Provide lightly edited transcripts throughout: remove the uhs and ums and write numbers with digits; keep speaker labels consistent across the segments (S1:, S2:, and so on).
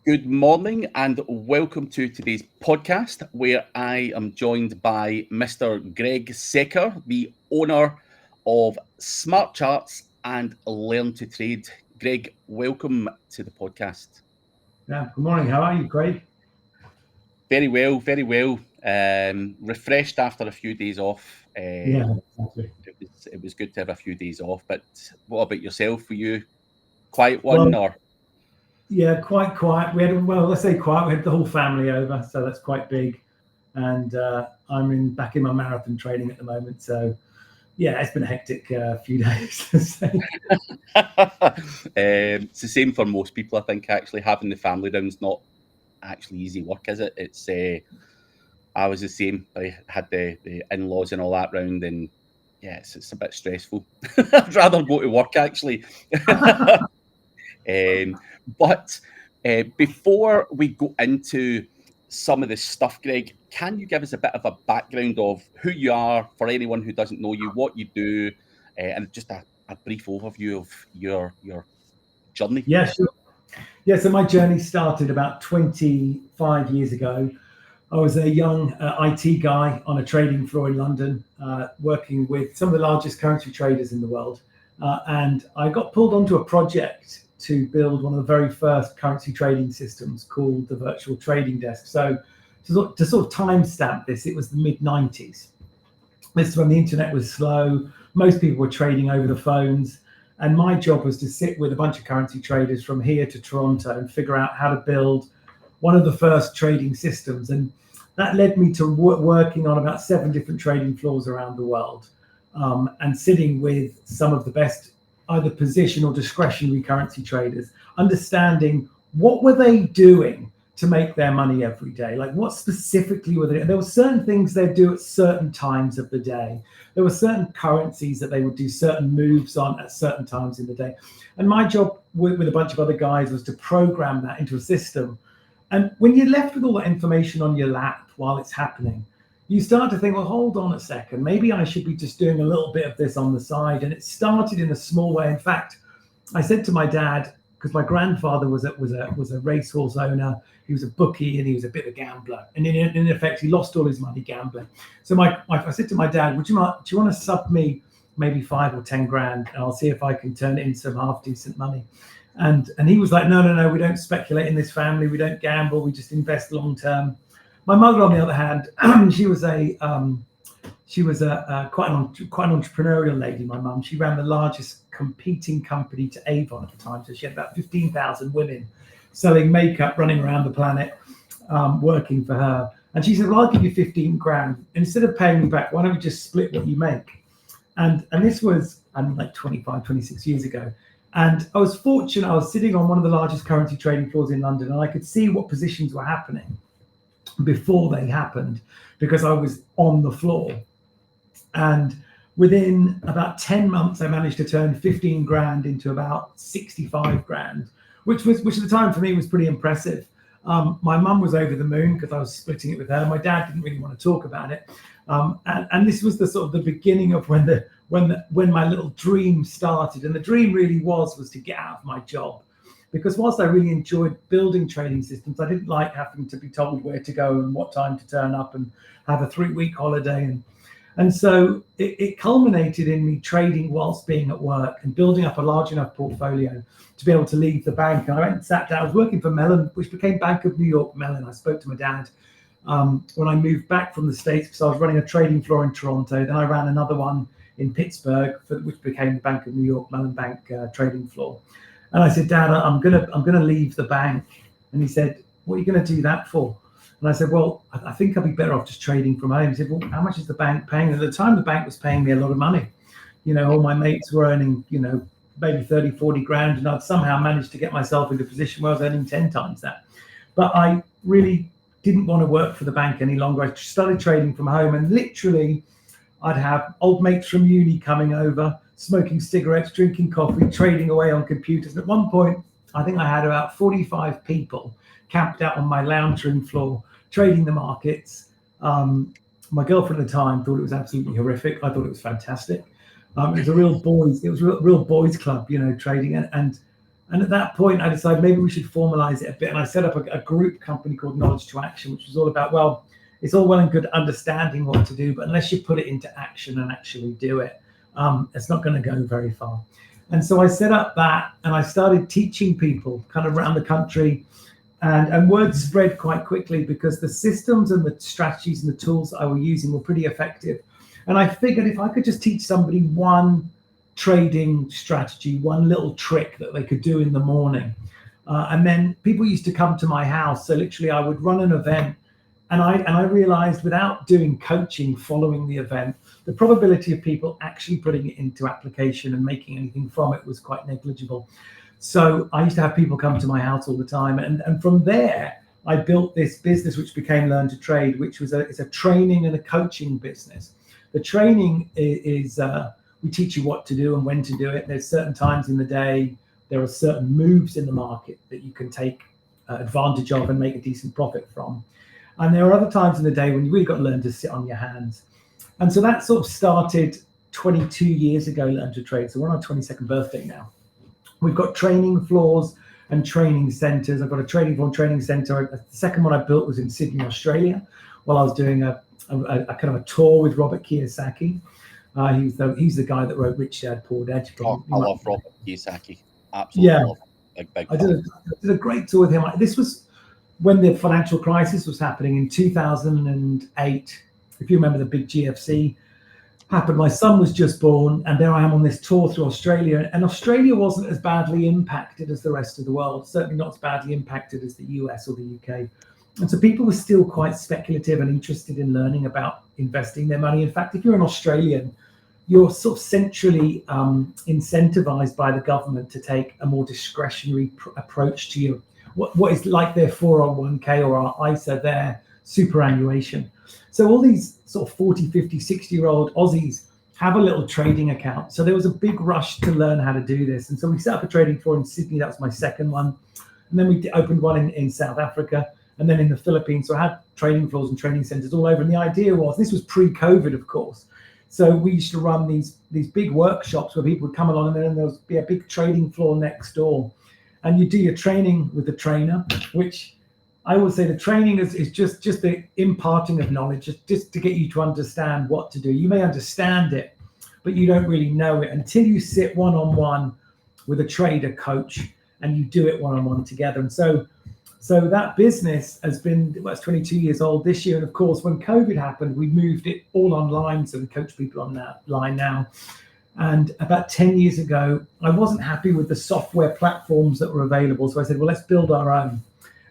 S1: Good morning and welcome to today's podcast, where I am joined by Mr. Greg Secker, the owner of Smart Charts and Learn to Trade. Greg, welcome to the podcast.
S2: Yeah, good morning. How are you, Craig?
S1: Very well, very well. Refreshed after a few days off.
S2: Yeah, exactly.
S1: It was good to have a few days off, but what about yourself? Were you quiet one
S2: Well,
S1: or?
S2: yeah, quite quiet. We had, well, let's say quiet. We had the whole family over, so that's quite big. And I'm back in my marathon training at the moment. So, yeah, it's been a hectic few days, to say.
S1: It's the same for most people, I think. Actually, having the family round's not actually easy work, is it? It's I was the same. I had the in-laws and all that round, and yeah, it's a bit stressful. I'd rather go to work actually. But before we go into some of this stuff, Greg, can you give us a bit of a background of who you are for anyone who doesn't know you, what you do, and just a brief overview of your journey?
S2: Yeah, sure. Yeah, so my journey started about 25 years ago. I was a young IT guy on a trading floor in London, working with some of the largest currency traders in the world. And I got pulled onto a project to build one of the very first currency trading systems called the virtual trading desk. So to sort of timestamp this, it was the mid-90s. This is when the internet was slow. Most people were trading over the phones. And my job was to sit with a bunch of currency traders from here to Toronto and figure out how to build one of the first trading systems. And that led me to working on about 7 different trading floors around the world, and sitting with some of the best either position or discretionary currency traders, understanding what were they doing to make their money every day. Like what specifically were they doing? There were certain things they'd do at certain times of the day. There were certain currencies that they would do certain moves on at certain times in the day. And my job with a bunch of other guys was to program that into a system. And when you're left with all that information on your lap while it's happening, you start to think, well, hold on a second, maybe I should be just doing a little bit of this on the side. And it started in a small way. In fact, I said to my dad, because my grandfather was a racehorse owner, he was a bookie and he was a bit of a gambler. And in effect, he lost all his money gambling. So I said to my dad, do you want to sub me maybe 5 or 10 grand, and I'll see if I can turn it into some half decent money. And he was like, no, we don't speculate in this family. We don't gamble. We just invest long term. My mother, on the other hand, she was quite an entrepreneurial lady. My mum, she ran the largest competing company to Avon at the time. So she had about 15,000 women selling makeup, running around the planet, working for her. And she said, well, I'll give you 15 grand. And instead of paying me back, why don't we just split what you make? And this was, like 25, 26 years ago. And I was fortunate. I was sitting on one of the largest currency trading floors in London, and I could see what positions were happening before they happened because I was on the floor. And within about 10 months, I managed to turn 15 grand into about 65 grand, which at the time for me was pretty impressive. My mum was over the moon because I was splitting it with her. My dad didn't really want to talk about it. And this was the sort of the beginning of when my little dream started. And the dream really was to get out of my job. Because whilst I really enjoyed building trading systems, I didn't like having to be told where to go and what time to turn up and have a 3-week holiday. And so it culminated in me trading whilst being at work and building up a large enough portfolio to be able to leave the bank. And I went and sat down. I was working for Mellon, which became Bank of New York Mellon. I spoke to my dad when I moved back from the States because I was running a trading floor in Toronto. Then I ran another one in Pittsburgh, which became the Bank of New York Mellon Bank trading floor. And I said, Dad, I'm gonna leave the bank. And he said, what are you gonna do that for? And I said, well, I think I'll be better off just trading from home. He said, well, how much is the bank paying? And at the time, the bank was paying me a lot of money. All my mates were earning, maybe 30, 40 grand. And I'd somehow managed to get myself into a position where I was earning 10 times that. But I really didn't want to work for the bank any longer. I started trading from home, and literally I'd have old mates from uni coming over, smoking cigarettes, drinking coffee, trading away on computers. And at one point, I think I had about 45 people camped out on my lounge room floor, trading the markets. My girlfriend at the time thought it was absolutely horrific. I thought it was fantastic. It was a real boys club, trading. And And at that point, I decided maybe we should formalize it a bit. And I set up a group company called Knowledge to Action, which was all about, well, it's all well and good understanding what to do, but unless you put it into action and actually do it, it's not going to go very far. And so I set up that, and I started teaching people kind of around the country, and word spread quite quickly because the systems and the strategies and the tools that I was using were pretty effective. And I figured if I could just teach somebody one trading strategy, one little trick that they could do in the morning, and then people used to come to my house. So literally I would run an event, and I realized without doing coaching following the event, the probability of people actually putting it into application and making anything from it was quite negligible. So I used to have people come to my house all the time. And from there, I built this business, which became Learn to Trade, which was it's a training and a coaching business. The training is we teach you what to do and when to do it. There's certain times in the day, there are certain moves in the market that you can take advantage of and make a decent profit from. And there are other times in the day when you really got to learn to sit on your hands. And so that sort of started 22 years ago, Learn to Trade. So we're on our 22nd birthday now. We've got training floors and training centers. I've got a training floor and training center. The second one I built was in Sydney, Australia, while I was doing a kind of a tour with Robert Kiyosaki. He's the guy that wrote Rich Dad, Poor Dad.
S1: I love Robert Kiyosaki. Absolutely.
S2: Yeah.
S1: Love him. Big
S2: I did a great tour with him. This was when the financial crisis was happening in 2008. If you remember, the big GFC happened. My son was just born, and there I am on this tour through Australia. And Australia wasn't as badly impacted as the rest of the world, certainly not as badly impacted as the US or the UK. And so people were still quite speculative and interested in learning about investing their money. In fact, if you're an Australian, you're sort of centrally incentivized by the government to take a more discretionary approach to your what is like their 401k or our ISA, their superannuation. So all these sort of 40, 50, 60-year-old Aussies have a little trading account. So there was a big rush to learn how to do this. And so we set up a trading floor in Sydney. That was my second one. And then we opened one in South Africa and then in the Philippines. So I had training floors and training centers all over. And the idea was, this was pre-COVID, of course. So we used to run these big workshops where people would come along, and then there would be a big trading floor next door. And you do your training with the trainer, which I would say the training is just the imparting of knowledge, just to get you to understand what to do. You may understand it, but you don't really know it until you sit one-on-one with a trader coach and you do it one-on-one together. And so that business has been, well, it's 22 years old this year. And of course, when COVID happened, we moved it all online. So we coach people online now. And about 10 years ago, I wasn't happy with the software platforms that were available. So I said, well, let's build our own.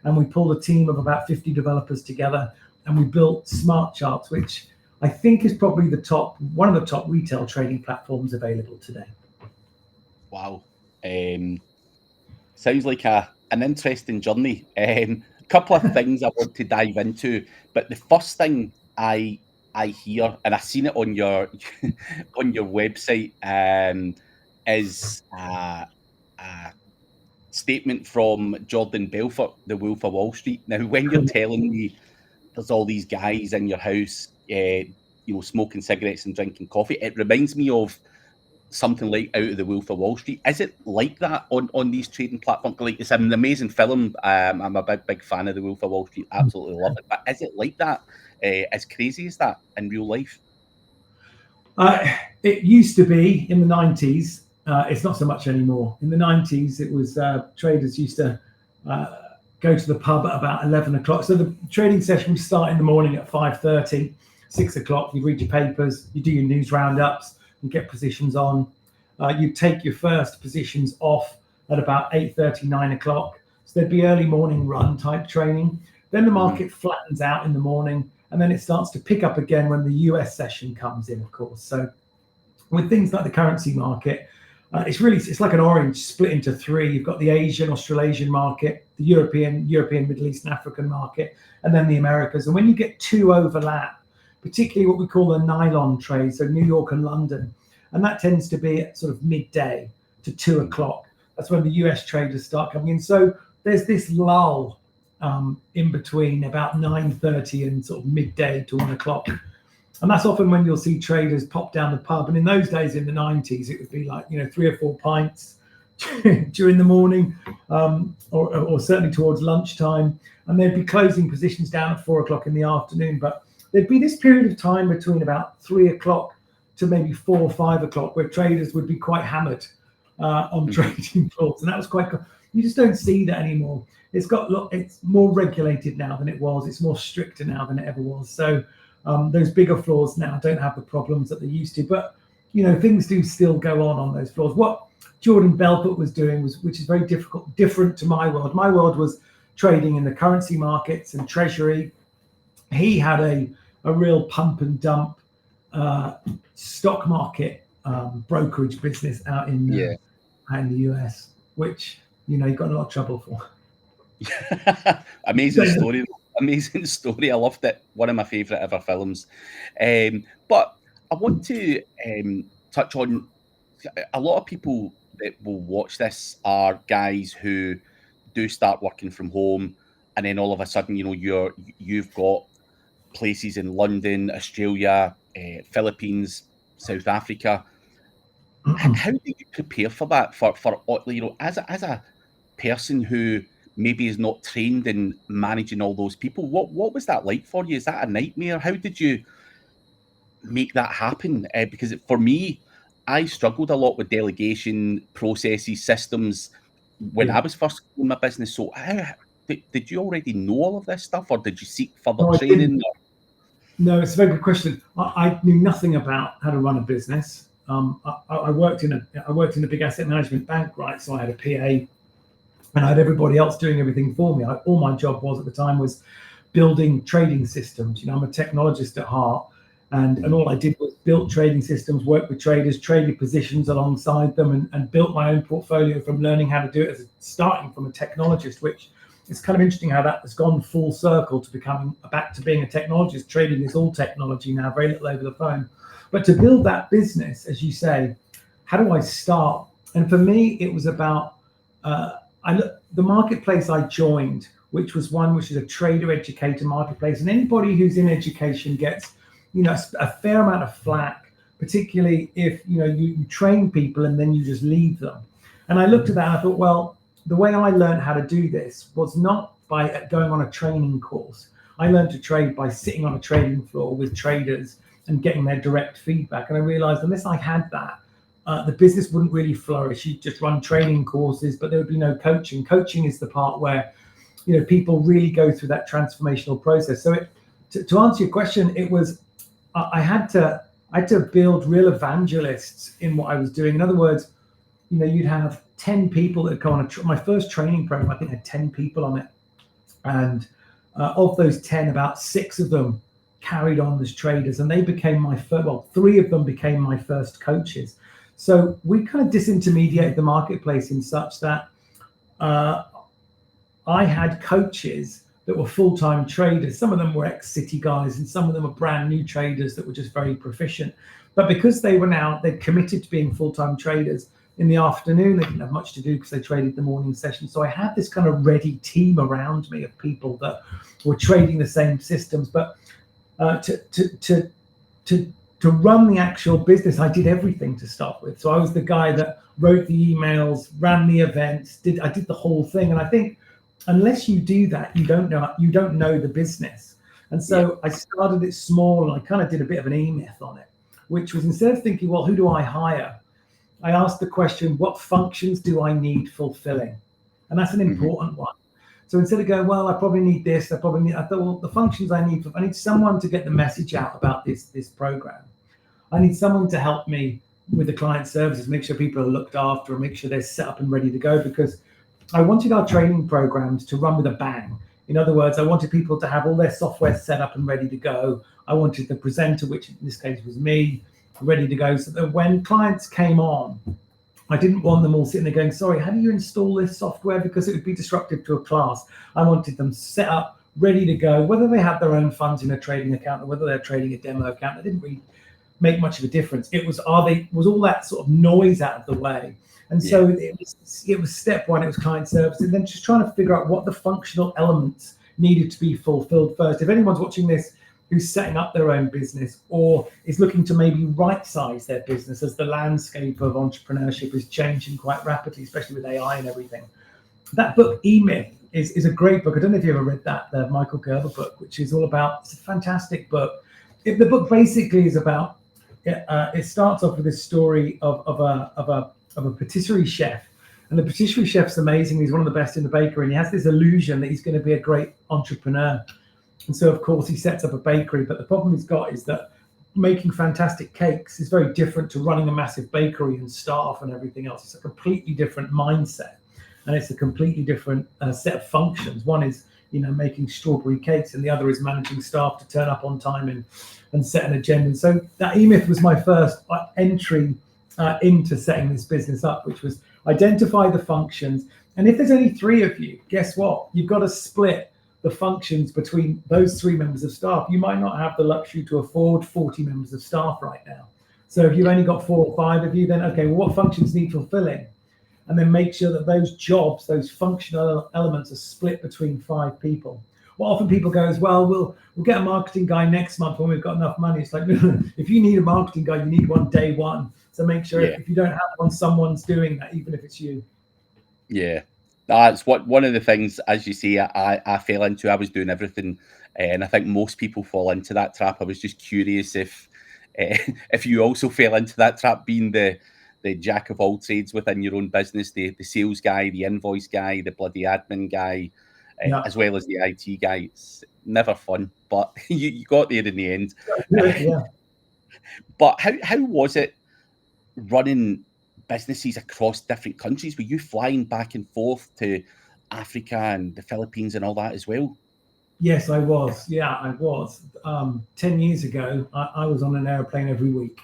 S2: And we pulled a team of about 50 developers together, and we built Smart Charts, which I think is probably one of the top retail trading platforms available today.
S1: Wow. Sounds like an interesting journey. A couple of things I want to dive into, but the first thing I hear, and I've seen it on your on your website, is a statement from Jordan Belfort, the Wolf of Wall Street. Now, when you're telling me there's all these guys in your house, smoking cigarettes and drinking coffee, it reminds me of something like out of the Wolf of Wall Street. Is it like that on these trading platforms? Like, it's an amazing film. I'm a big fan of the Wolf of Wall Street. Absolutely love it. But is it like that? As crazy as that in real life?
S2: It used to be in the 90s. It's not so much anymore. In the 90s, it was traders used to go to the pub at about 11 o'clock. So the trading session would start in the morning at 5:30, 6 o'clock. You read your papers, you do your news roundups, you get positions on. You take your first positions off at about 8:30, 9 o'clock. So there'd be early morning run type training. Then the market flattens out in the morning, and then it starts to pick up again when the US session comes in, of course. So with things like the currency market, it's like an orange split into three. You've got the Asian, Australasian market, the European, Middle East and African market, and then the Americas. And when you get two overlap, particularly what we call the nylon trade, so New York and London, and that tends to be at sort of midday to 2 o'clock. That's when the US traders start coming in. So there's this lull in between about 9:30 and sort of midday to 1 o'clock. And that's often when you'll see traders pop down the pub. And in those days, in the 90s, it would be like, 3 or 4 pints, during the morning, or certainly towards lunchtime, and they'd be closing positions down at 4 o'clock in the afternoon. But there'd be this period of time between about 3 o'clock to maybe 4 or 5 o'clock where traders would be quite hammered on trading floors, and that was quite. You just don't see that anymore. It's more regulated now than it was. It's more stricter now than it ever was. So those bigger floors now don't have the problems that they used to. But things do still go on those floors. What Jordan Belfort was doing which is very different to my world. My world was trading in the currency markets and treasury. He had a real pump and dump stock market brokerage business out in the US, which he got in a lot of trouble for.
S1: Amazing story. I loved it. One of my favorite ever films. But I want to touch on a lot of people that will watch this are guys who do start working from home, and then all of a sudden, you've got places in London, Australia, Philippines, South Africa. How do you prepare for that? For as a person who maybe is not trained in managing all those people, what was that like for you? Is that a nightmare? How did you make that happen? Because for me, I struggled a lot with delegation processes, systems when I was first in my business. So did you already know all of this stuff, or did you seek further training?
S2: No, it's a very good question. I knew nothing about how to run a business. I worked in a big asset management bank, right? So I had a PA, and I had everybody else doing everything for me. All my job was at the time was building trading systems. I'm a technologist at heart. And all I did was build trading systems, work with traders, traded positions alongside them, and built my own portfolio from learning how to do it starting from a technologist, which is kind of interesting how that has gone full circle to becoming back to being a technologist. Trading is all technology now, very little over the phone. But to build that business, as you say, how do I start? And for me, it was about the marketplace I joined, which is a trader educator marketplace. And anybody who's in education gets a fair amount of flack, particularly if you train people and then you just leave them. And I looked at that and I thought, well, the way I learned how to do this was not by going on a training course. I learned to trade by sitting on a trading floor with traders and getting their direct feedback. And I realized unless I had that, the business wouldn't really flourish. You'd just run training courses, but there would be no coaching. Coaching is the part where people really go through that transformational process. So to answer your question, it was I had to build real evangelists in what I was doing. In other words, you'd have 10 people that go on my first training program. I think had 10 people on it, and of those 10, about 6 of them carried on as traders, and they became my first. Well, 3 of them became my first coaches. So we kind of disintermediated the marketplace in such that I had coaches that were full-time traders. Some of them were ex-City guys, and some of them were brand new traders that were just very proficient. But because they'd committed to being full-time traders, in the afternoon, they didn't have much to do because they traded the morning session. So I had this kind of ready team around me of people that were trading the same systems. But to run the actual business, I did everything to start with. So I was the guy that wrote the emails, ran the events, I did the whole thing. And I think unless you do that, you don't know the business. And so I started it small, and I kind of did a bit of an E-myth on it, which was, instead of thinking, well, who do I hire? I asked the question, what functions do I need fulfilling? And that's an important one. So instead of going, well, I probably need this, I thought, well, the functions I need someone to get the message out about this program. I need someone to help me with the client services, make sure people are looked after and make sure they're set up and ready to go, because I wanted our training programs to run with a bang. In other words, I wanted people to have all their software set up and ready to go. I wanted the presenter, which in this case was me, ready to go, so that when clients came on, I didn't want them all sitting there going, sorry, how do you install this software? Because it would be disruptive to a class. I wanted them set up, ready to go, whether they had their own funds in a trading account or whether they're trading a demo account. It didn't really make much of a difference. It was, was all that sort of noise out of the way. And so it was step one, it was client service, and then just trying to figure out what the functional elements needed to be fulfilled first. If anyone's watching this who's setting up their own business or is looking to maybe right-size their business as the landscape of entrepreneurship is changing quite rapidly, especially with AI and everything. That book, E-Myth, is a great book. I don't know if you ever read that, the Michael Gerber book, which is all about, it's a fantastic book. The book basically is about, it starts off with this story of a patisserie chef. And the patisserie chef's amazing. He's one of the best in the bakery. And he has this illusion that he's going to be a great entrepreneur. And so, of course, he sets up a bakery. But the problem he's got is that making fantastic cakes is very different to running a massive bakery and staff and everything else. It's a completely different mindset. And it's a completely different set of functions. One is, making strawberry cakes, and the other is managing staff to turn up on time and set an agenda. And so that E-Myth was my first entry into setting this business up, which was identify the functions. And if there's only 3 of you, guess what? You've got to split the functions between those 3 members of staff. You might not have the luxury to afford 40 members of staff right now. So if you've only got 4 or 5 of you, then okay, well, what functions need fulfilling? And then make sure that those jobs, those functional elements are split between 5 people. What often people go is, well, we'll get a marketing guy next month when we've got enough money. It's like, no, if you need a marketing guy, you need one day one. So make sure if you don't have one, someone's doing that, even if it's you.
S1: Yeah, that's one of the things, as you say, I fell into. I was doing everything, and I think most people fall into that trap. I was just curious if you also fell into that trap, being the jack of all trades within your own business, the sales guy, the invoice guy, the bloody admin guy, as well as the IT guy. It's never fun, but you got there in the end.
S2: Yeah.
S1: But how was it running businesses across different countries? Were you flying back and forth to Africa and the Philippines and all that as well?
S2: Yes, I was. Yeah, I was. 10 years ago, I was on an airplane every week.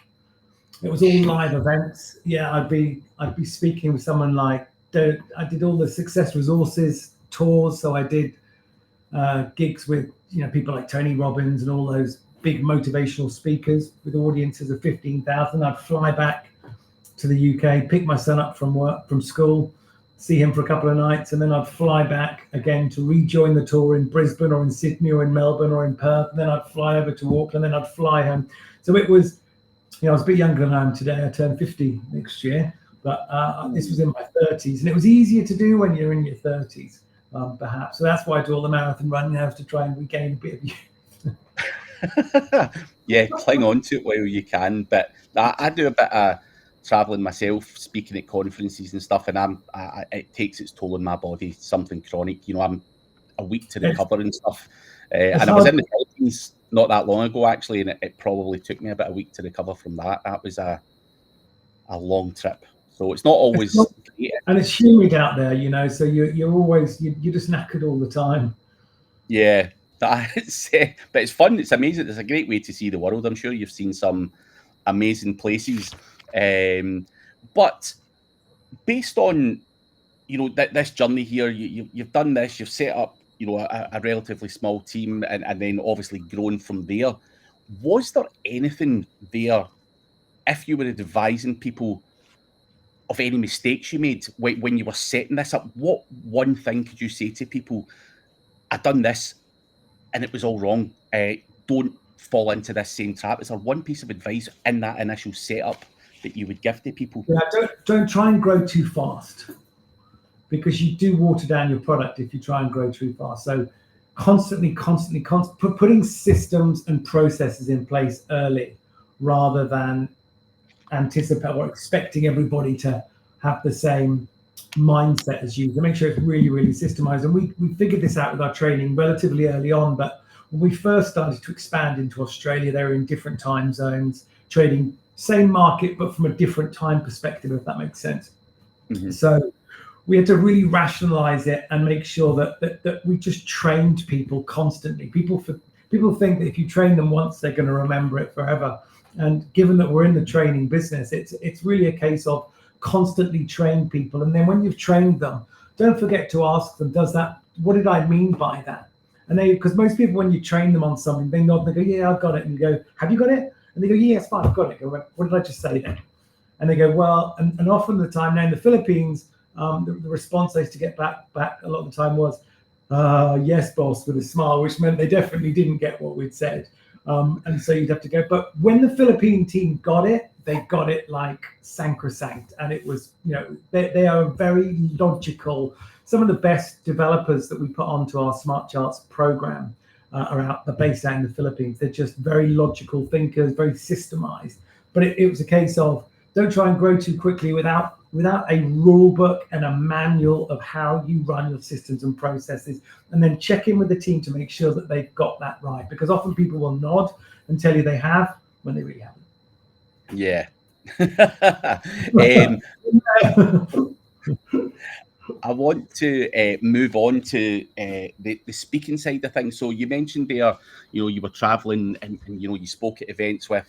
S2: It was all live events. Yeah, I'd be speaking with someone like, I did all the Success Resources tours. So I did gigs with people like Tony Robbins and all those big motivational speakers with audiences of 15,000. I'd fly back to the UK, pick my son up from school, see him for a couple of nights, and then I'd fly back again to rejoin the tour in Brisbane or in Sydney or in Melbourne or in Perth. And then I'd fly over to Auckland, then I'd fly home. So it was, I was a bit younger than I am today. I turn 50 next year, but this was in my 30s, and it was easier to do when you're in your 30s, perhaps. So that's why I do all the marathon running now, to try and regain a bit of youth.
S1: Yeah, cling on to it while you can. But I do a bit of traveling myself, speaking at conferences and stuff, and it takes its toll on my body. Something chronic, I'm a week to recover and stuff. And I was in the Philippines not that long ago, actually, and it probably took me about a week to recover from that. That was a long trip, so it's not always.
S2: And it's humid out there, so you're always you're just knackered all the time.
S1: Yeah, but it's fun. It's amazing. It's a great way to see the world. I'm sure you've seen some amazing places, but based on this journey here, you've done this. You've set up a relatively small team, and then obviously grown from there. Was there anything there, if you were advising people of any mistakes you made when you were setting this up? What one thing could you say to people? I've done this and it was all wrong. Don't fall into this same trap. Is there one piece of advice in that initial setup that you would give to people?
S2: Yeah, don't try and grow too fast, because you do water down your product if you try and grow too fast. So constantly putting systems and processes in place early, rather than anticipate or expecting everybody to have the same mindset as you. To make sure it's really, really systemized. And we figured this out with our training relatively early on, but when we first started to expand into Australia, they were in different time zones, trading same market, but from a different time perspective, if that makes sense. Mm-hmm. So we had to really rationalize it and make sure that we just trained people constantly. People think that if you train them once, they're going to remember it forever. And given that we're in the training business, it's really a case of constantly train people. And then when you've trained them, don't forget to ask them, what did I mean by that? And because most people, when you train them on something, they nod, they go, yeah, I've got it. And you go, have you got it? And they go, yeah, it's fine, I've got it. I go, what did I just say then? And they go, well, and often the time now in the Philippines, the response I used to get back a lot of the time was, yes, boss, with a smile, which meant they definitely didn't get what we'd said. And so you'd have to go. But when the Philippine team got it, they got it like sacrosanct. And it was, they are very logical. Some of the best developers that we put onto our Smart Charts program are based out in the Philippines. They're just very logical thinkers, very systemized. But it was a case of don't try and grow too quickly without a rule book and a manual of how you run your systems and processes, and then check in with the team to make sure that they've got that right. Because often people will nod and tell you they have when they really haven't.
S1: Yeah. I want to move on to the speaking side of things. So you mentioned there, you were traveling and you spoke at events with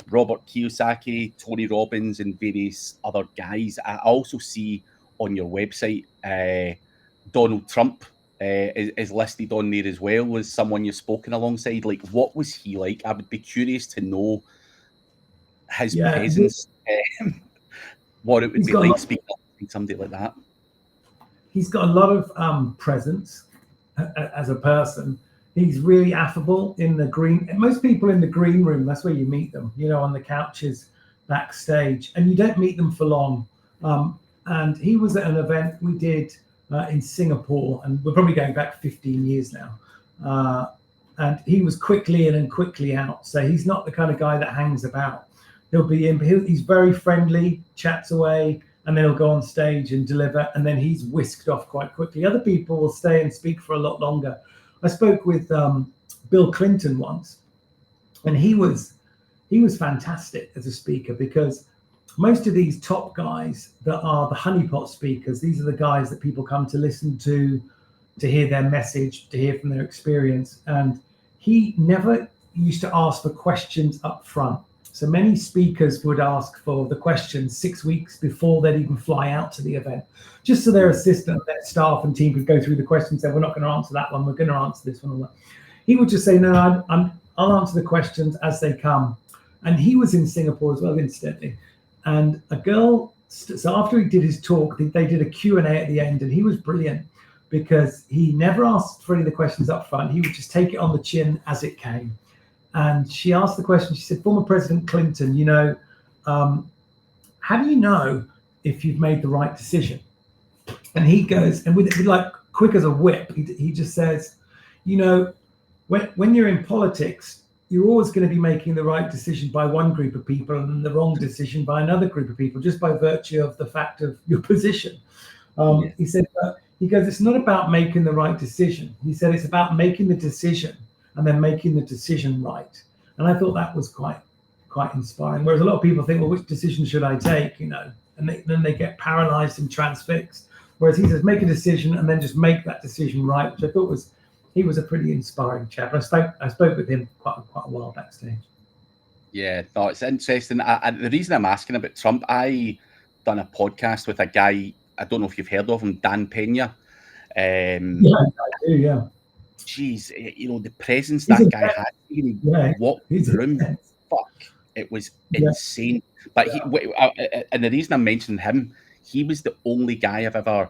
S1: Robert Kiyosaki, Tony Robbins, and various other guys. I also see on your website Donald Trump is listed on there as well as someone you've spoken alongside. Like, what was he like? I would be curious to know his presence, what it would be like speaking to somebody like that.
S2: He's got a lot of presence as a person. He's really affable in the green. Most people in the green room, that's where you meet them, on the couches backstage, and you don't meet them for long. And he was at an event we did in Singapore, and we're probably going back 15 years now. And he was quickly in and quickly out. So he's not the kind of guy that hangs about. He'll be in, he's very friendly, chats away, and then he'll go on stage and deliver, and then he's whisked off quite quickly. Other people will stay and speak for a lot longer. I spoke with Bill Clinton once, and he was fantastic as a speaker, because most of these top guys that are the honeypot speakers, these are the guys that people come to listen to hear their message, to hear from their experience. And he never used to ask for questions up front. So many speakers would ask for the questions 6 weeks before they'd even fly out to the event, just so their assistant, their staff and team could go through the questions and say, we're not going to answer that one, we're going to answer this one. He would just say, no, I'll answer the questions as they come. And he was in Singapore as well, incidentally. And a girl, so after he did his talk, they did a Q&A at the end, and he was brilliant because he never asked for any of the questions up front. He would just take it on the chin as it came. And she asked the question, she said, former President Clinton, how do you know if you've made the right decision? And he goes, and with like quick as a whip, he just says, when you're in politics, you're always going to be making the right decision by one group of people and the wrong decision by another group of people, just by virtue of the fact of your position. He said, he goes, it's not about making the right decision. He said, it's about making the decision and then making the decision right. And I thought that was quite inspiring. Whereas a lot of people think, well, which decision should I take? And then they get paralyzed and transfixed. Whereas he says, make a decision and then just make that decision right, which I thought he was a pretty inspiring chap. I spoke with him quite a while backstage.
S1: Yeah, no, it's interesting. The reason I'm asking about Trump, I done a podcast with a guy, I don't know if you've heard of him, Dan Pena.
S2: Yeah, I do, yeah.
S1: Geez, the presence that guy had, what room, fuck, it was insane. But and the reason I'm mentioning him, he was the only guy I've ever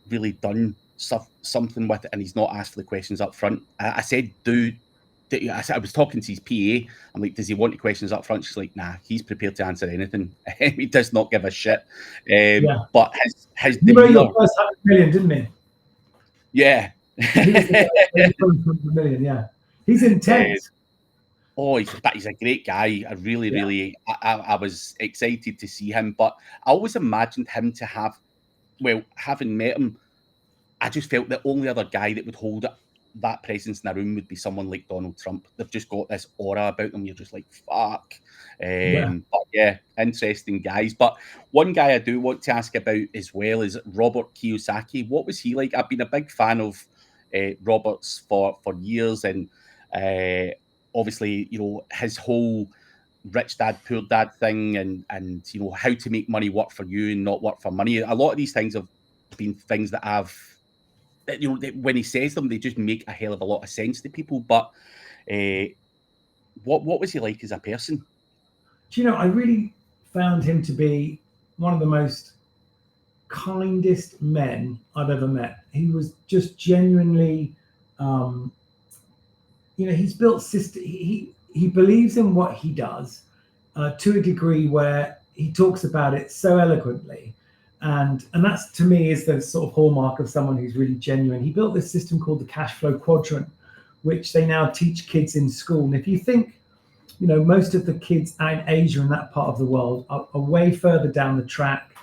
S1: really done something with, and he's not asked for the questions up front. I said, I was talking to his PA. I'm like, does he want the questions up front? She's like, nah, he's prepared to answer anything. He does not give a shit. But his
S2: he wrote your first 100 million, didn't he?
S1: Yeah.
S2: Yeah. He's intense.
S1: He's a great guy. I really, I was excited to see him. But I always imagined him to have, having met him, I just felt the only other guy that would hold that presence in a room would be someone like Donald Trump. They've just got this aura about them. You're just like, fuck. But yeah, interesting guys. But one guy I do want to ask about as well is Robert Kiyosaki. What was he like? I've been a big fan of Robert's for years, and obviously, his whole rich dad, poor dad thing, and how to make money work for you and not work for money. A lot of these things have been things that when he says them, they just make a hell of a lot of sense to people. But what was he like as a person?
S2: Do I really found him to be one of the most kindest men I've ever met. He was just genuinely, he's built system. he believes in what he does to a degree where he talks about it so eloquently. And that's, to me, is the sort of hallmark of someone who's really genuine. He built this system called the cash flow quadrant, which they now teach kids in school. And if you think, most of the kids out in Asia and that part of the world are way further down the track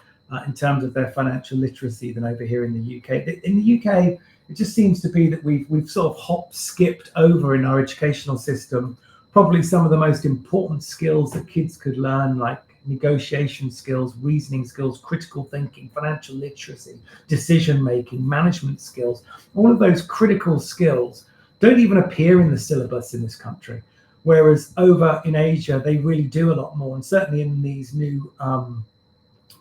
S2: in terms of their financial literacy than over here in the UK. In the UK, it just seems to be that we've sort of skipped over in our educational system probably some of the most important skills that kids could learn, like negotiation skills, reasoning skills, critical thinking, financial literacy, decision making, management skills. All of those critical skills don't even appear in the syllabus in this country, whereas over in Asia they really do a lot more. And certainly in these new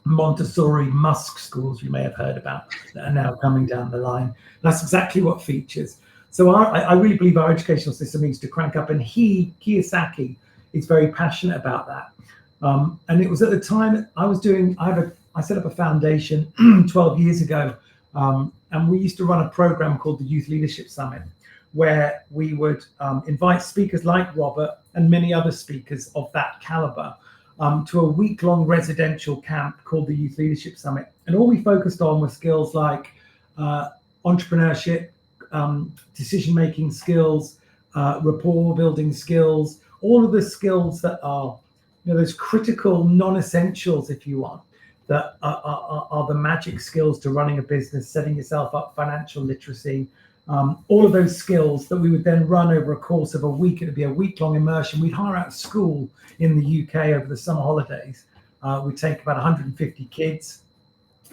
S2: Montessori Musk schools you may have heard about that are now coming down the line, that's exactly what features. So I really believe our educational system needs to crank up, and Kiyosaki is very passionate about that. And it was at the time I set up a foundation 12 years ago, and we used to run a program called the Youth Leadership Summit, where we would invite speakers like Robert and many other speakers of that caliber to a week-long residential camp called the Youth Leadership Summit. And all we focused on were skills like entrepreneurship, decision-making skills, rapport building skills, all of the skills that are, those critical non-essentials, if you want, that are the magic skills to running a business, setting yourself up, financial literacy, all of those skills that we would then run over a course of a week. It would be a week-long immersion. We'd hire out a school in the UK over the summer holidays. We'd take about 150 kids,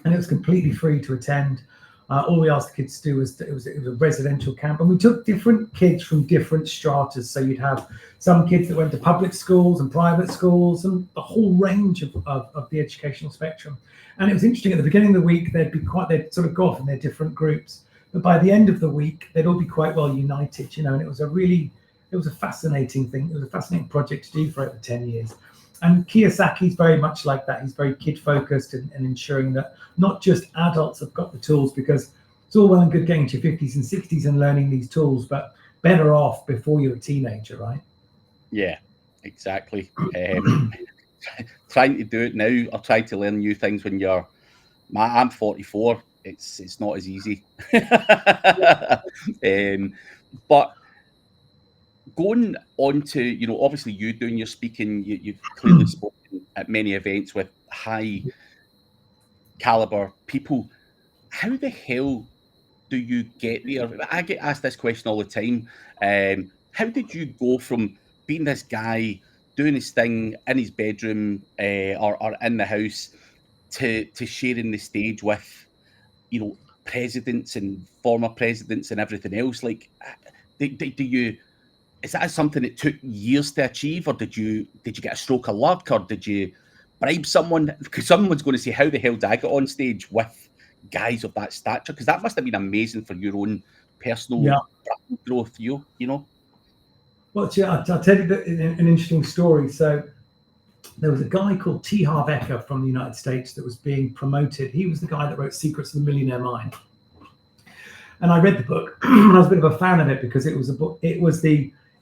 S2: and it was completely free to attend. All we asked the kids to do was, it was a residential camp, and we took different kids from different stratas. So you'd have some kids that went to public schools and private schools, and the whole range of the educational spectrum. And it was interesting, at the beginning of the week, they'd sort of go off in their different groups. But by the end of the week, they'd all be quite well united, and it was a fascinating thing. It was a fascinating project to do for over 10 years. And Kiyosaki's very much like that. He's very kid-focused and ensuring that not just adults have got the tools, because it's all well and good getting to your 50s and 60s and learning these tools, but better off before you're a teenager, right?
S1: Yeah, exactly. Trying to do it now, or trying to learn new things when I'm 44. It's not as easy. But going on to, obviously you doing your speaking, you've clearly spoken at many events with high caliber people. How the hell do you get there? I get asked this question all the time. How did you go from being this guy doing his thing in his bedroom or in the house to sharing the stage with, presidents and former presidents and everything else? Like, is that something that took years to achieve, or did you get a stroke of luck, or did you bribe someone? Because someone's going to say, how the hell did I get on stage with guys of that stature? Because that must have been amazing for your own personal growth, you know?
S2: Well, I'll tell you an interesting story. So there was a guy called T. Harv Eker from the United States that was being promoted. He was the guy that wrote Secrets of the Millionaire Mind. And I read the book, and I was a bit of a fan of it because it was a book.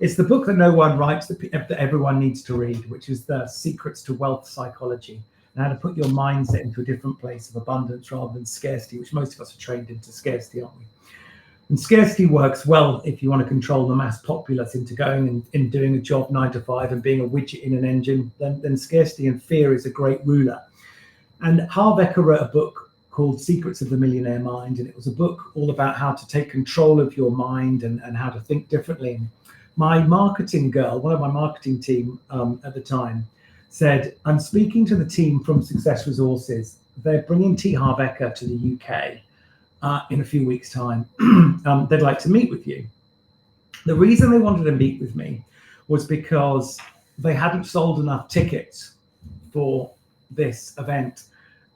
S2: It's the book that no one writes that everyone needs to read, which is the Secrets to Wealth Psychology, and how to put your mindset into a different place of abundance rather than scarcity, which most of us are trained into scarcity, aren't we? And scarcity works well if you want to control the mass populace into going and doing a job 9 to 5 and being a widget in an engine. Then scarcity and fear is a great ruler. And Harv Eker wrote a book called Secrets of the Millionaire Mind, and it was a book all about how to take control of your mind and how to think differently. My marketing girl, one of my marketing team at the time, said, I'm speaking to the team from Success Resources. They're bringing T. Harv Eker to the UK in a few weeks' time. They'd like to meet with you. The reason they wanted to meet with me was because they hadn't sold enough tickets for this event.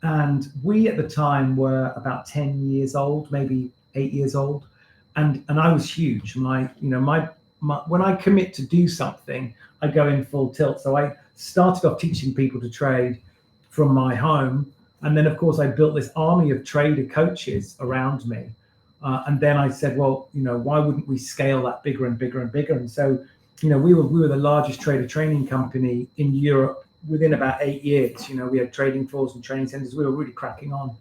S2: And we at the time were about 10 years old, maybe 8 years old. And I was huge. When I commit to do something, I go in full tilt. So I started off teaching people to trade from my home. And then, of course, I built this army of trader coaches around me. And then I said, well, why wouldn't we scale that bigger and bigger and bigger? And so we were the largest trader training company in Europe within about 8 years. We had trading floors and training centers. We were really cracking on.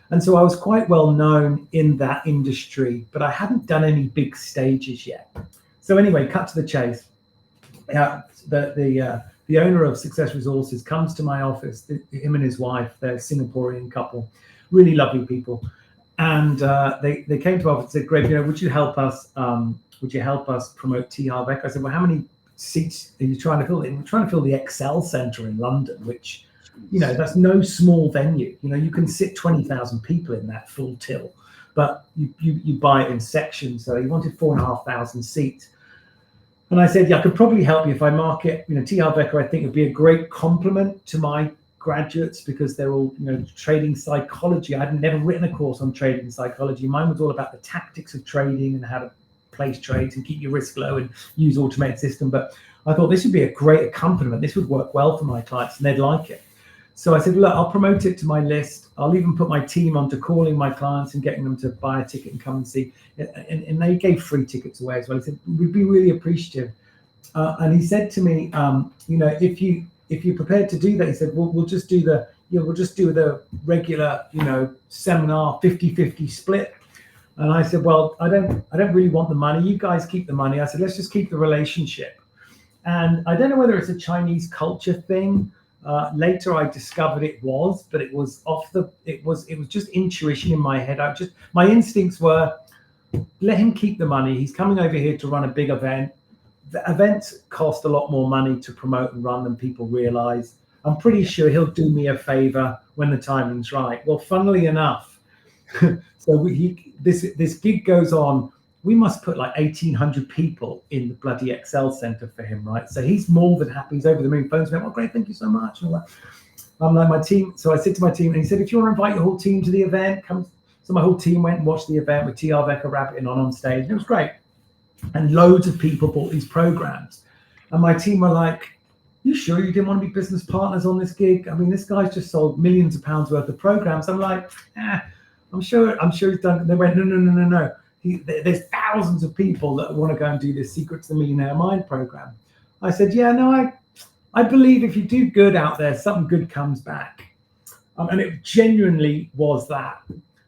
S2: And so I was quite well known in that industry, but I hadn't done any big stages yet. So anyway, cut to the chase. The owner of Success Resources comes to my office, him and his wife, they're a Singaporean couple, really lovely people. And they came to my office and said, Greg, would you help us promote T. Harv Eker? I said, well, how many seats are you trying to fill? We're trying to fill the Excel Centre in London, which, that's no small venue. You can sit 20,000 people in that full till, but you buy it in sections. So he wanted 4,500 seats. And I said, yeah, I could probably help you if I market, T. Harv Eker, I think would be a great complement to my graduates because they're all, trading psychology. I had never written a course on trading psychology. Mine was all about the tactics of trading and how to place trades and keep your risk low and use automated system. But I thought this would be a great accompaniment. This would work well for my clients and they'd like it. So I said, look, I'll promote it to my list. I'll even put my team onto calling my clients and getting them to buy a ticket and come and see. And they gave free tickets away as well. He said, we'd be really appreciative. And he said to me, if you're prepared to do that, he said, we'll just do the regular, seminar 50-50 split. And I said, well, I don't really want the money. You guys keep the money. I said, let's just keep the relationship. And I don't know whether it's a Chinese culture thing. Later I discovered it was, but it was just intuition in my head. My instincts were, let him keep the money. He's coming over here to run a big event. The events cost a lot more money to promote and run than people realize. I'm pretty sure he'll do me a favor when the timing's right. Well, funnily enough, so this gig goes on. We must put like 1,800 people in the bloody Excel Centre for him, right? So he's more than happy. He's over the moon. Phones me, oh, great, thank you so much. And all that. I'm like, my team. So I said to my team, and he said, if you want to invite your whole team to the event, come. So my whole team went and watched the event with T. Harv Eker rabbiting on stage. And it was great. And loads of people bought these programs. And my team were like, you sure you didn't want to be business partners on this gig? I mean, this guy's just sold millions of pounds worth of programs. I'm like, I'm sure he's done. They went, no. There's thousands of people that want to go and do this Secret to the Millionaire Mind program. I said, yeah, no, I believe if you do good out there, something good comes back. And it genuinely was that.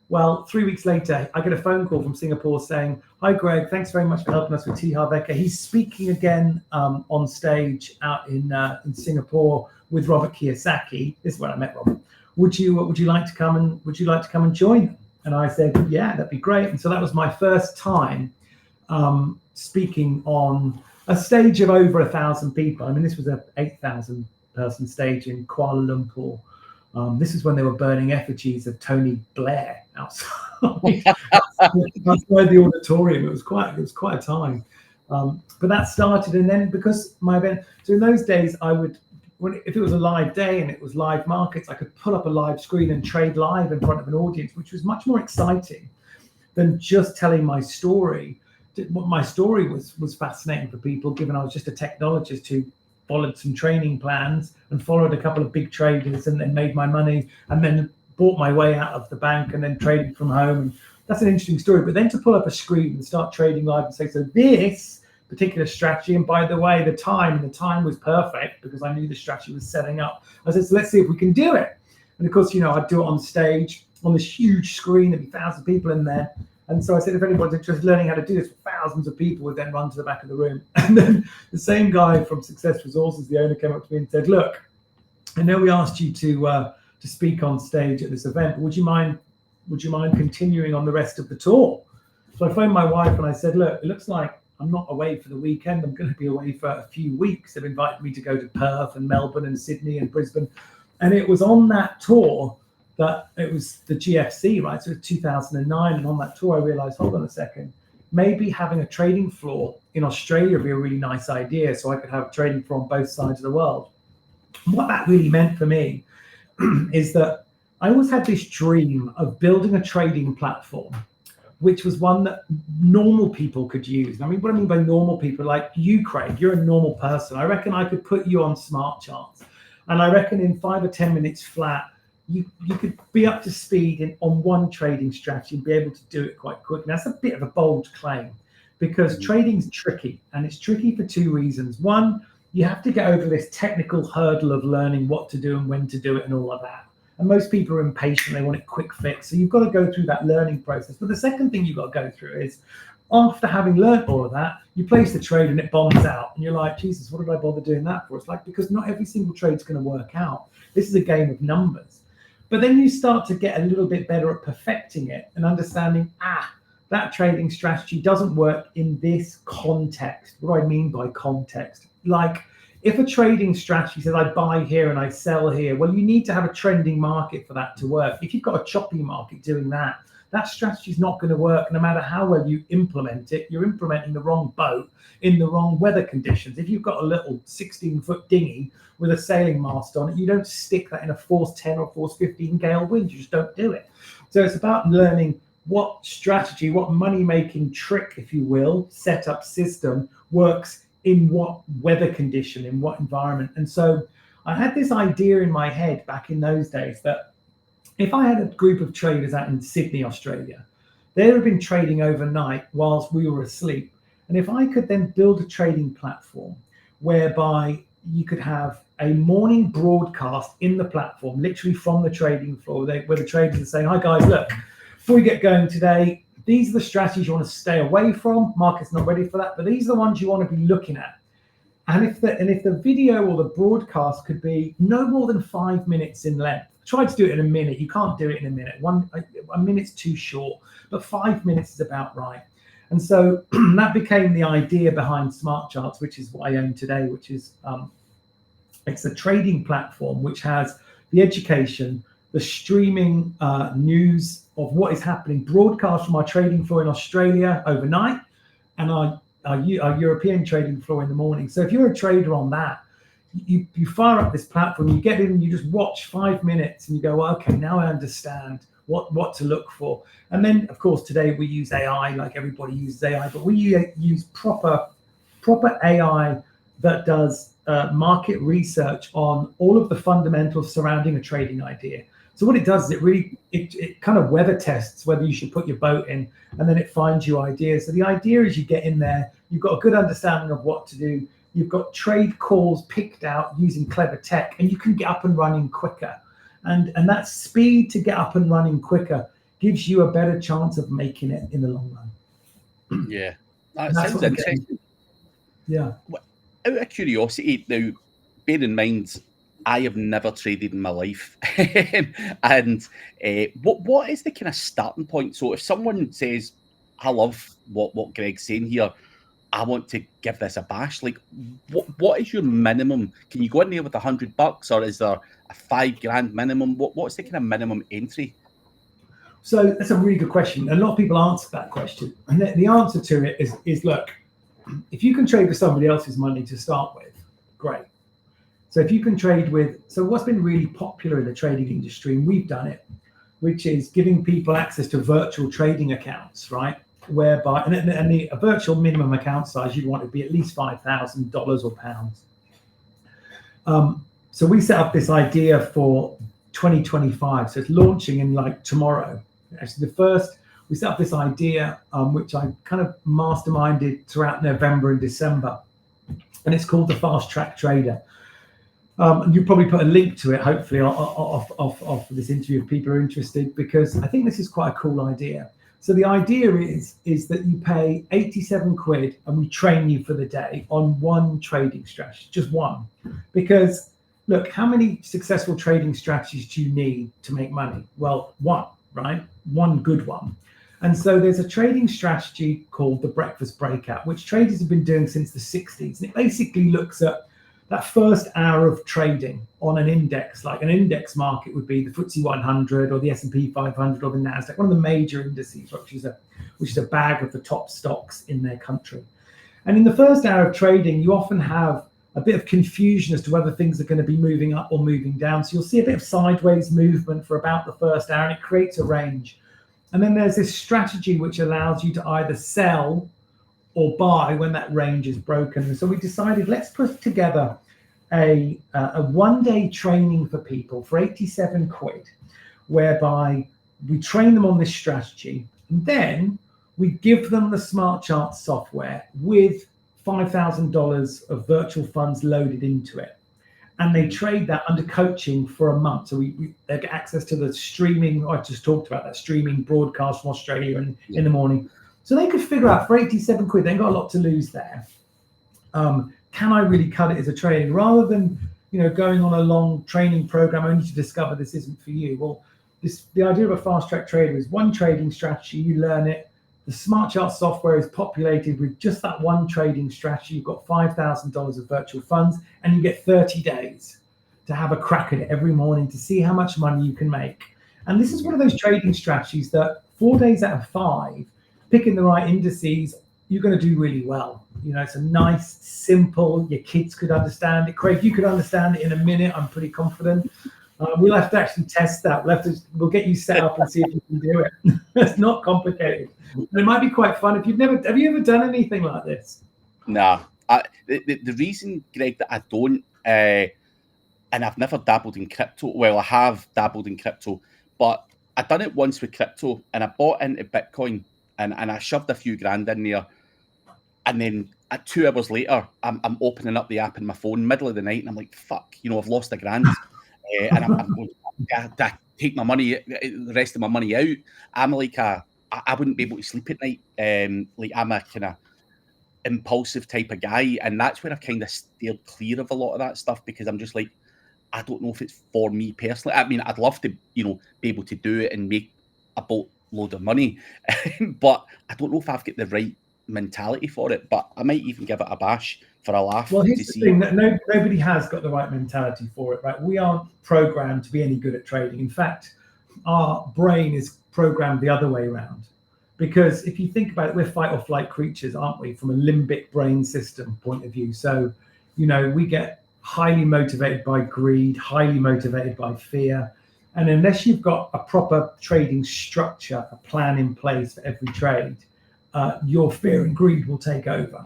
S2: Well, 3 weeks later, I get a phone call from Singapore saying, hi, Greg, thanks very much for helping us with T. Harv Eker. He's speaking again on stage out in Singapore with Robert Kiyosaki. This is where I met Robert. Would you like to come and join them? And I said, yeah, that'd be great. And so that was my first time speaking on a stage of over 1,000 people. I mean, this was an 8,000 person stage in Kuala Lumpur. This is when they were burning effigies of Tony Blair outside the auditorium. It was quite a time. But that started, and then because my event, so in those days if it was a live day and it was live markets, I could pull up a live screen and trade live in front of an audience, which was much more exciting than just telling my story. My story was fascinating for people, given I was just a technologist who followed some training plans and followed a couple of big traders and then made my money and then bought my way out of the bank and then traded from home. And that's an interesting story. But then to pull up a screen and start trading live and say, so this particular strategy, and by the way, the time was perfect because I knew the strategy was setting up. I said, so let's see if we can do it. And of course, I'd do it on stage on this huge screen. There'd be thousands of people in there. And so I said, if anyone's interested in learning how to do this, thousands of people would then run to the back of the room. And then the same guy from Success Resources, the owner, came up to me and said, look, I know we asked you to speak on stage at this event, but would you mind continuing on the rest of the tour? So I phoned my wife and I said, look, it looks like I'm not away for the weekend. I'm going to be away for a few weeks. They've invited me to go to Perth and Melbourne and Sydney and Brisbane. And it was on that tour that it was the GFC, right? So it was 2009. And on that tour, I realized, hold on a second, maybe having a trading floor in Australia would be a really nice idea. So I could have a trading floor on both sides of the world. And what that really meant for me is that I always had this dream of building a trading platform, which was one that normal people could use. I mean, what I mean by normal people, like you, Craig, you're a normal person. I reckon I could put you on smart charts. And I reckon in 5 or 10 minutes flat, you could be up to speed on one trading strategy and be able to do it quite quick. Now, that's a bit of a bold claim, because trading's tricky, and it's tricky for two reasons. One, you have to get over this technical hurdle of learning what to do and when to do it and all of that. And most people are impatient, they want it quick fix. So you've got to go through that learning process. But the second thing you've got to go through is, after having learned all of that, you place the trade and it bombs out. And you're like, Jesus, what did I bother doing that for? It's like, because not every single trade's going to work out. This is a game of numbers. But then you start to get a little bit better at perfecting it and understanding, that trading strategy doesn't work in this context. What do I mean by context? Like, if a trading strategy says I buy here and I sell here, well, you need to have a trending market for that to work. If you've got a choppy market doing that, that strategy is not going to work. No matter how well you implement it, you're implementing the wrong boat in the wrong weather conditions. If you've got a little 16-foot dinghy with a sailing mast on it, you don't stick that in a force 10 or force 15 gale wind. You just don't do it. So it's about learning what strategy, what money-making trick, if you will, setup system works in what weather condition, in what environment. And so I had this idea in my head back in those days that if I had a group of traders out in Sydney, Australia, they would have been trading overnight whilst we were asleep. And if I could then build a trading platform whereby you could have a morning broadcast in the platform, literally from the trading floor, where the traders are saying, hi guys, look, before we get going today, these are the strategies you want to stay away from. Market's not ready for that, but these are the ones you want to be looking at. And if the video or the broadcast could be no more than 5 minutes in length, try to do it in a minute. You can't do it in a minute. A minute's too short, but 5 minutes is about right. And so that became the idea behind Smart Charts, which is what I own today, which is it's a trading platform which has the education, the streaming news of what is happening, broadcast from our trading floor in Australia overnight, and our European trading floor in the morning. So if you're a trader on that, you fire up this platform, you get in and you just watch 5 minutes and you go, well, okay, now I understand what to look for. And then, of course, today we use AI, like everybody uses AI, but we use proper AI that does market research on all of the fundamentals surrounding a trading idea. So what it does is it kind of weather tests whether you should put your boat in, and then it finds you ideas. So the idea is you get in there, you've got a good understanding of what to do, you've got trade calls picked out using clever tech, and you can get up and running quicker. And that speed to get up and running quicker gives you a better chance of making it in the long run.
S1: Yeah, that sounds interesting.
S2: Yeah.
S1: Out of curiosity, now, bear in mind, I have never traded in my life. And what is the kind of starting point? So if someone says, I love what Greg's saying here, I want to give this a bash, like what is your minimum? Can you go in there with $100, or is there a $5,000 minimum? What's the kind of minimum entry?
S2: So that's a really good question. A lot of people answer that question. And the answer to it is look, if you can trade with somebody else's money to start with, great. So if you can trade with, so what's been really popular in the trading industry, and we've done it, which is giving people access to virtual trading accounts, right? Whereby, and a virtual minimum account size, you'd want to be at least $5,000 or pounds. So we set up this idea for 2025. So it's launching in like tomorrow. Actually, we set up this idea, which I kind of masterminded throughout November and December. And it's called the FastTrack Trader. And you probably put a link to it, hopefully, off this interview if people are interested, because I think this is quite a cool idea. So the idea is that you pay 87 quid and we train you for the day on one trading strategy, just one. Because look, how many successful trading strategies do you need to make money? Well, one, right? One good one. And so there's a trading strategy called the breakfast breakout, which traders have been doing since the 60s. And it basically looks at that first hour of trading on an index, like an index market would be the FTSE 100 or the S&P 500 or the NASDAQ, one of the major indices, which is a bag of the top stocks in their country. And in the first hour of trading, you often have a bit of confusion as to whether things are going to be moving up or moving down. So you'll see a bit of sideways movement for about the first hour, and it creates a range. And then there's this strategy which allows you to either sell or buy when that range is broken. And so we decided, let's put together a one-day training for people for 87 quid, whereby we train them on this strategy. And then We give them the smart chart software with $5,000 of virtual funds loaded into it. And they trade that under coaching for a month. So they get access to the streaming. I just talked about that streaming broadcast from Australia in the morning. So they could figure out for 87 quid, they ain't got a lot to lose there. Can I really cut it as a training rather than, going on a long training program only to discover this isn't for you? Well, the idea of a fast track trader is one trading strategy, you learn it. The smart chart software is populated with just that one trading strategy. You've got $5,000 of virtual funds and you get 30 days to have a crack at it every morning to see how much money you can make. And this is one of those trading strategies that 4 days out of 5, picking the right indices, you're going to do really well. It's a nice, simple, your kids could understand it. Craig, you could understand it in a minute, I'm pretty confident. We'll have to actually test that. We'll get you set up and see if you can do it. It's not complicated. It might be quite fun. Have you ever done anything like this?
S1: Nah. The reason, Greg, that I don't, and I've never dabbled in crypto. Well, I have dabbled in crypto, but I done it once with crypto, and I bought into Bitcoin, and I shoved a few grand in there, and then 2 hours later, I'm opening up the app in my phone, middle of the night, and I'm like, fuck, I've lost $1,000. And I'm going to take my money, the rest of my money out. I'm like I wouldn't be able to sleep at night. Like I'm a kind of impulsive type of guy, and that's where I've kind of steered clear of a lot of that stuff because I'm just like, I don't know if it's for me personally. I mean, I'd love to, be able to do it and make a boatload of money, but I don't know if I've got the right mentality for it. But I might even give it a bash for a laugh.
S2: Well, here's the thing, that nobody has got the right mentality for it, right? We aren't programmed to be any good at trading. In fact, our brain is programmed the other way around. Because if you think about it, we're fight or flight creatures, aren't we? From a limbic brain system point of view. So, we get highly motivated by greed, highly motivated by fear. And unless you've got a proper trading structure, a plan in place for every trade, your fear and greed will take over.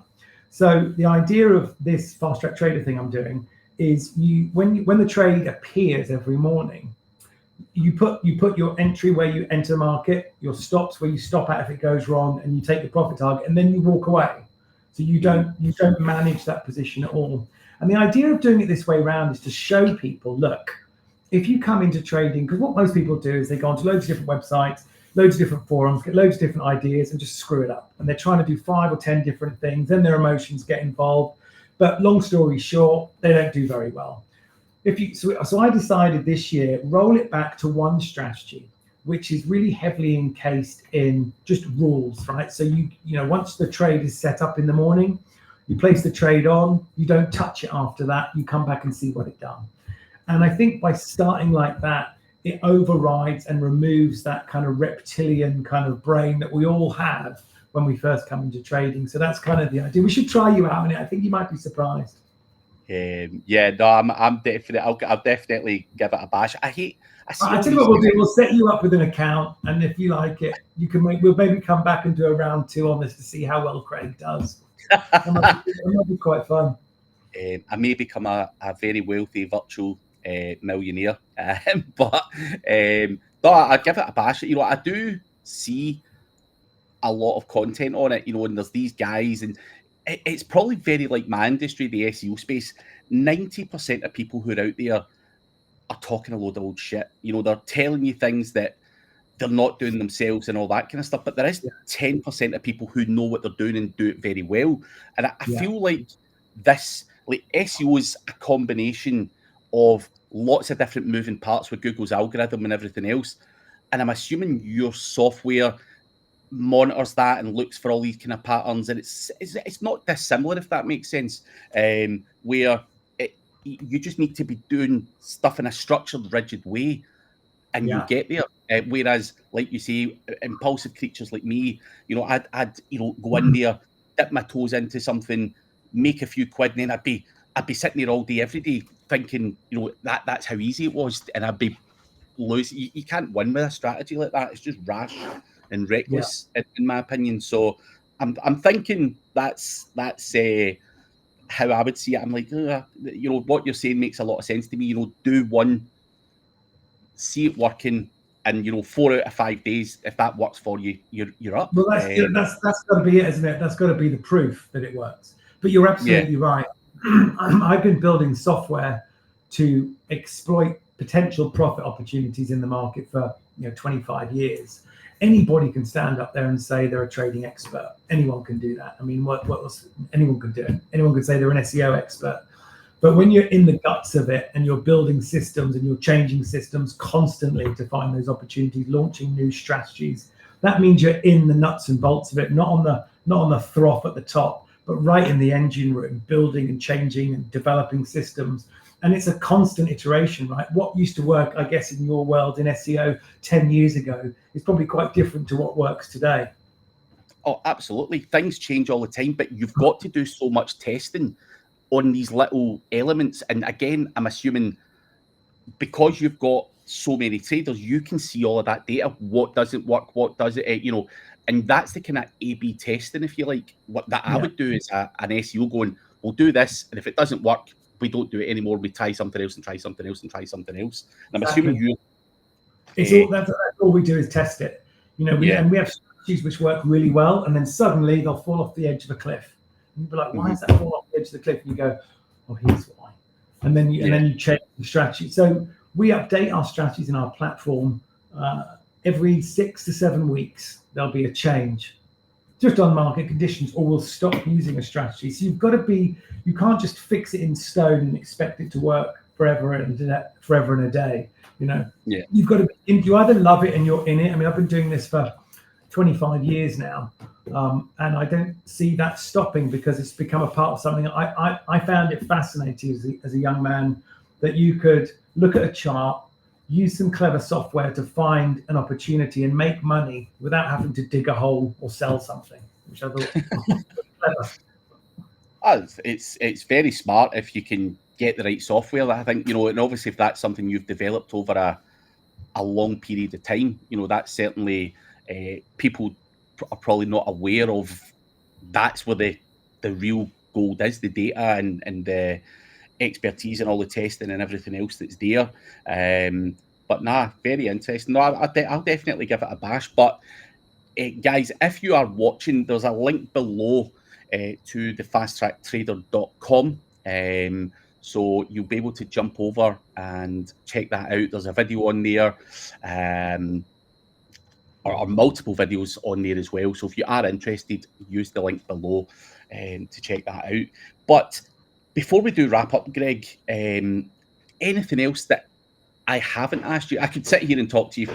S2: So the idea of this fast track trader thing I'm doing is when the trade appears every morning, you put your entry where you enter market, your stops where you stop at if it goes wrong, and you take the profit target, and then you walk away. So you don't manage that position at all. And the idea of doing it this way around is to show people, look, if you come into trading, because what most people do is they go onto loads of different websites, loads of different forums, get loads of different ideas and just screw it up. And they're trying to do 5 or 10 different things. Then their emotions get involved. But long story short, they don't do very well. So I decided this year, roll it back to one strategy, which is really heavily encased in just rules, right? So once the trade is set up in the morning, you place the trade on, you don't touch it after that, you come back and see what it's done. And I think by starting like that, it overrides and removes that kind of reptilian kind of brain that we all have when we first come into trading. So that's kind of the idea. We should try you out, and I think you might be surprised.
S1: I'm definitely. I'll definitely give it a bash. I tell
S2: you what we'll do. We'll set you up with an account, and if you like it, we'll maybe come back and do a round 2 on this to see how well Craig does. It might be quite fun.
S1: I may become a very wealthy virtual millionaire, but I give it a bash. I do see a lot of content on it, and there's these guys, and it's probably very like my industry, the SEO space. 90% of people who are out there are talking a load of old shit. They're telling you things that they're not doing themselves and all that kind of stuff. But there is 10% of people who know what they're doing and do it very well. And I feel like this, like SEO is a combination of lots of different moving parts with Google's algorithm and everything else. And I'm assuming your software monitors that and looks for all these kind of patterns, and it's not dissimilar, if that makes sense, where you just need to be doing stuff in a structured, rigid way, and you get there. Whereas, like you say, impulsive creatures like me, I'd go in there, dip my toes into something, make a few quid, and then I'd be sitting there all day, every day, thinking, that's how easy it was, and I'd be losing. You can't win with a strategy like that. It's just rash and reckless, in my opinion. So I'm thinking that's how I would see it. I'm like, what you're saying makes a lot of sense to me. Do one, see it working, and 4 out of 5 days, if that works for you, you're up.
S2: Well, that's got to be it, isn't it? That's got to be the proof that it works. But you're absolutely right. I've been building software to exploit potential profit opportunities in the market for 25 years. Anybody can stand up there and say they're a trading expert. Anyone can do that. I mean, anyone can do it. Anyone can say they're an SEO expert. But when you're in the guts of it and you're building systems and you're changing systems constantly to find those opportunities, launching new strategies, that means you're in the nuts and bolts of it, not on the froth at the top, but right in the engine room, building and changing and developing systems. And it's a constant iteration, right? What used to work, I guess, in your world in SEO 10 years ago is probably quite different to what works today.
S1: Oh, absolutely. Things change all the time, but you've got to do so much testing on these little elements. And again, I'm assuming because you've got so many traders, you can see all of that data. What doesn't work? What does it? And that's the kind of A/B testing, if you like. What that I would do is an SEO going, we'll do this, and if it doesn't work, we don't do it anymore. We try something else and try something else and try something else. And I'm assuming you.
S2: That's all we do is test it. And we have strategies which work really well, and then suddenly they'll fall off the edge of a cliff. And you'll be like, why is that fall off the edge of the cliff? And you go, oh, here's why. And then you change the strategy. So we update our strategies in our platform every 6 to 7 weeks. There'll be a change, just on market conditions, or we'll stop using a strategy. So you can't just fix it in stone and expect it to work forever and a day. You've got to. You either love it and you're in it. I mean, I've been doing this for 25 years now, and I don't see that stopping because it's become a part of something. I found it fascinating as a young man that you could look at a chart, use some clever software to find an opportunity and make money without having to dig a hole or sell something, which I thought was clever.
S1: It's very smart if you can get the right software. I think, and obviously if that's something you've developed over a long period of time, that's certainly people are probably not aware of. That's where the real gold is, the data and the expertise and all the testing and everything else that's there. But very interesting. I'll definitely give it a bash. But guys, if you are watching, there's a link below to the FastTrackTrader.com. So you'll be able to jump over and check that out. There's a video on there, or multiple videos on there as well. So if you are interested, use the link below to check that out. But before we do wrap up, Greg, anything else that I haven't asked you? I could sit here and talk to you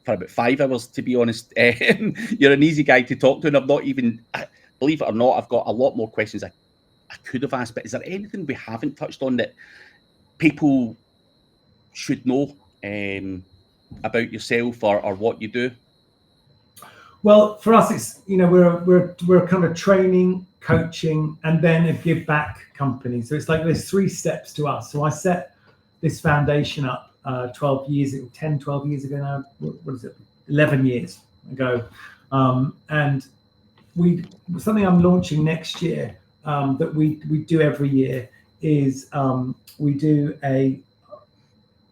S1: for about 5 hours, to be honest. You're an easy guy to talk to, and I've not even, believe it or not, I've got a lot more questions I could have asked. But is there anything we haven't touched on that people should know about yourself or what you do?
S2: Well, for us, it's we're kind of training, coaching, and then a give back company. So it's like there's 3 steps to us. So I set this foundation up 12 years ago, 10, 12 years ago now. What is it? 11 years ago. And something I'm launching next year that we do every year is we do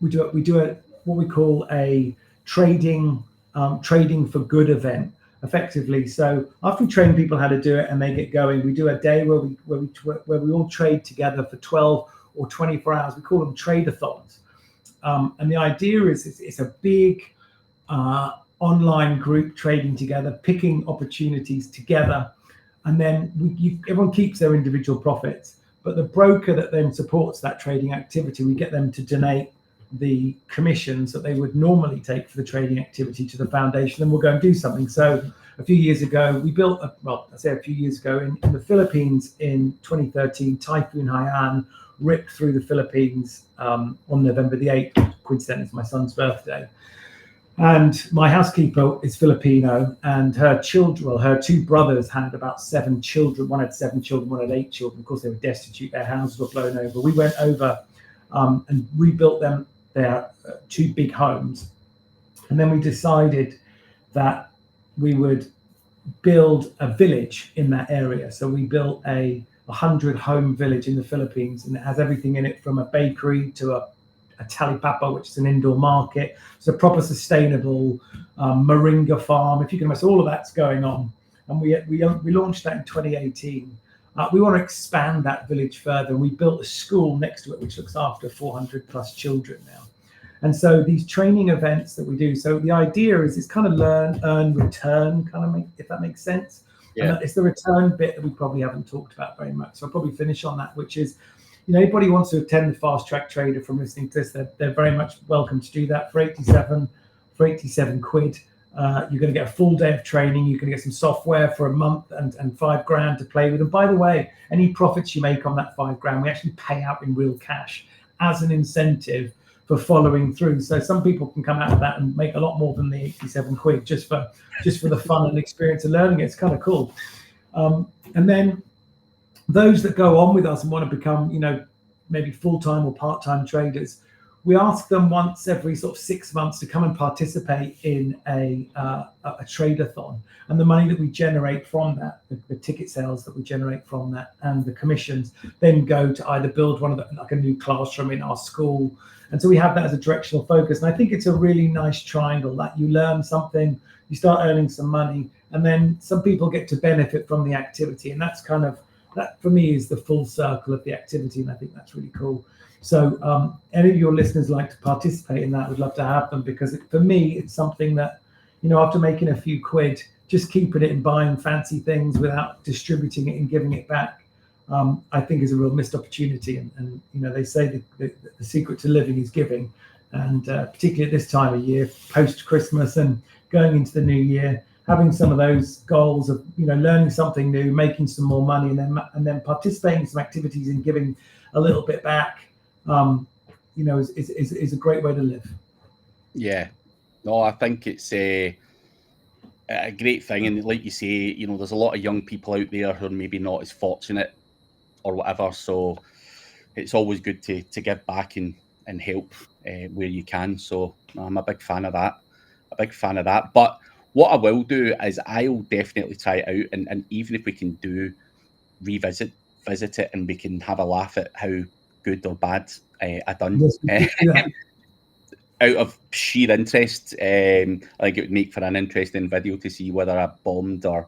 S2: what we call a trading for good event, effectively. So after we train people how to do it and they get going, we do a day where we all trade together for 12 or 24 hours. We call them trade-a-thons. And the idea is it's a big online group trading together, picking opportunities together, and then everyone keeps their individual profits. But the broker that then supports that trading activity, we get them to donate the commissions that they would normally take for the trading activity to the foundation, and we'll go and do something. So a few years ago, we built in the Philippines in 2013, Typhoon Haiyan ripped through the Philippines on November the 8th, coincidentally it's my son's birthday. And my housekeeper is Filipino, and her 2 brothers had about 7 children. One had 7 children, one had 8 children. Of course, they were destitute. Their houses were blown over. We went over and rebuilt them their 2 big homes. And then we decided that we would build a village in that area. So we built a 100-home village in the Philippines, and it has everything in it from a bakery to a Talipapa, which is an indoor market. It's a proper sustainable moringa farm. If you can imagine, all of that's going on. And we launched that in 2018. We want to expand that village further. We built a school next to it, which looks after 400 plus children now. And so these training events that we do, so the idea is it's kind of learn, earn, return, if that makes sense. Yeah. And it's the return bit that we probably haven't talked about very much. So I'll probably finish on that, which is, anybody who wants to attend the Fast Track Trader from listening to this, they're very much welcome to do that for 87 quid. You're going to get a full day of training. You're going to get some software for a month and $5,000 to play with. And by the way, any profits you make on that $5,000, we actually pay out in real cash as an incentive for following through. So some people can come out of that and make a lot more than the 87 quid just for the fun and experience of learning it. It's kind of cool. And then those that go on with us and want to become, maybe full-time or part-time traders, we ask them once every sort of 6 months to come and participate in a trade-a-thon. And the money that we generate from that, the ticket sales that we generate from that and the commissions, then go to either build one of like a new classroom in our school. And so we have that as a directional focus. And I think it's a really nice triangle that you learn something, you start earning some money, and then some people get to benefit from the activity. And that's that for me is the full circle of the activity. And I think that's really cool. So any of your listeners like to participate in that, would love to have them, because for me, it's something that, after making a few quid, just keeping it and buying fancy things without distributing it and giving it back, I think is a real missed opportunity. And they say the secret to living is giving. And particularly at this time of year, post-Christmas and going into the new year, having some of those goals of, learning something new, making some more money, and then participating in some activities and giving a little bit back, is a great way to live.
S1: Yeah, no, I think it's a great thing. And like you say, there's a lot of young people out there who are maybe not as fortunate or whatever. So it's always good to give back and help where you can. So I'm a big fan of that. But what I will do is I'll definitely try it out. And even if we can visit it, and we can have a laugh at how good or bad I done. Yes, out of sheer interest, I think it would make for an interesting video to see whether I bombed or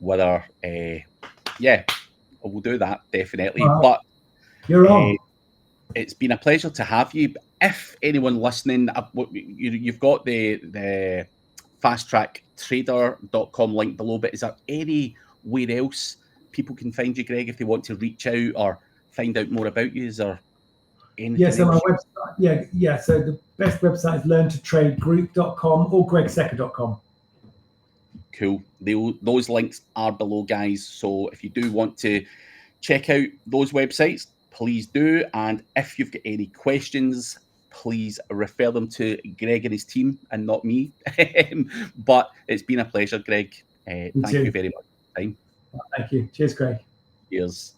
S1: whether, we'll do that definitely. But
S2: you're on.
S1: It's been a pleasure to have you. If anyone listening, you've got the FastTrackTrader.com link below, but is there anywhere else people can find you, Greg, if they want to reach out or find out more about you? Is there anything else?
S2: So my website, so the best website is learntotradegroup.com or gregsecker.com.
S1: Cool. Those links are below, guys. So if you do want to check out those websites, please do. And if you've got any questions, please refer them to Greg and his team and not me. But it's been a pleasure, Greg. Thank you very much for your time.
S2: Thank you. Cheers, Greg.
S1: Cheers.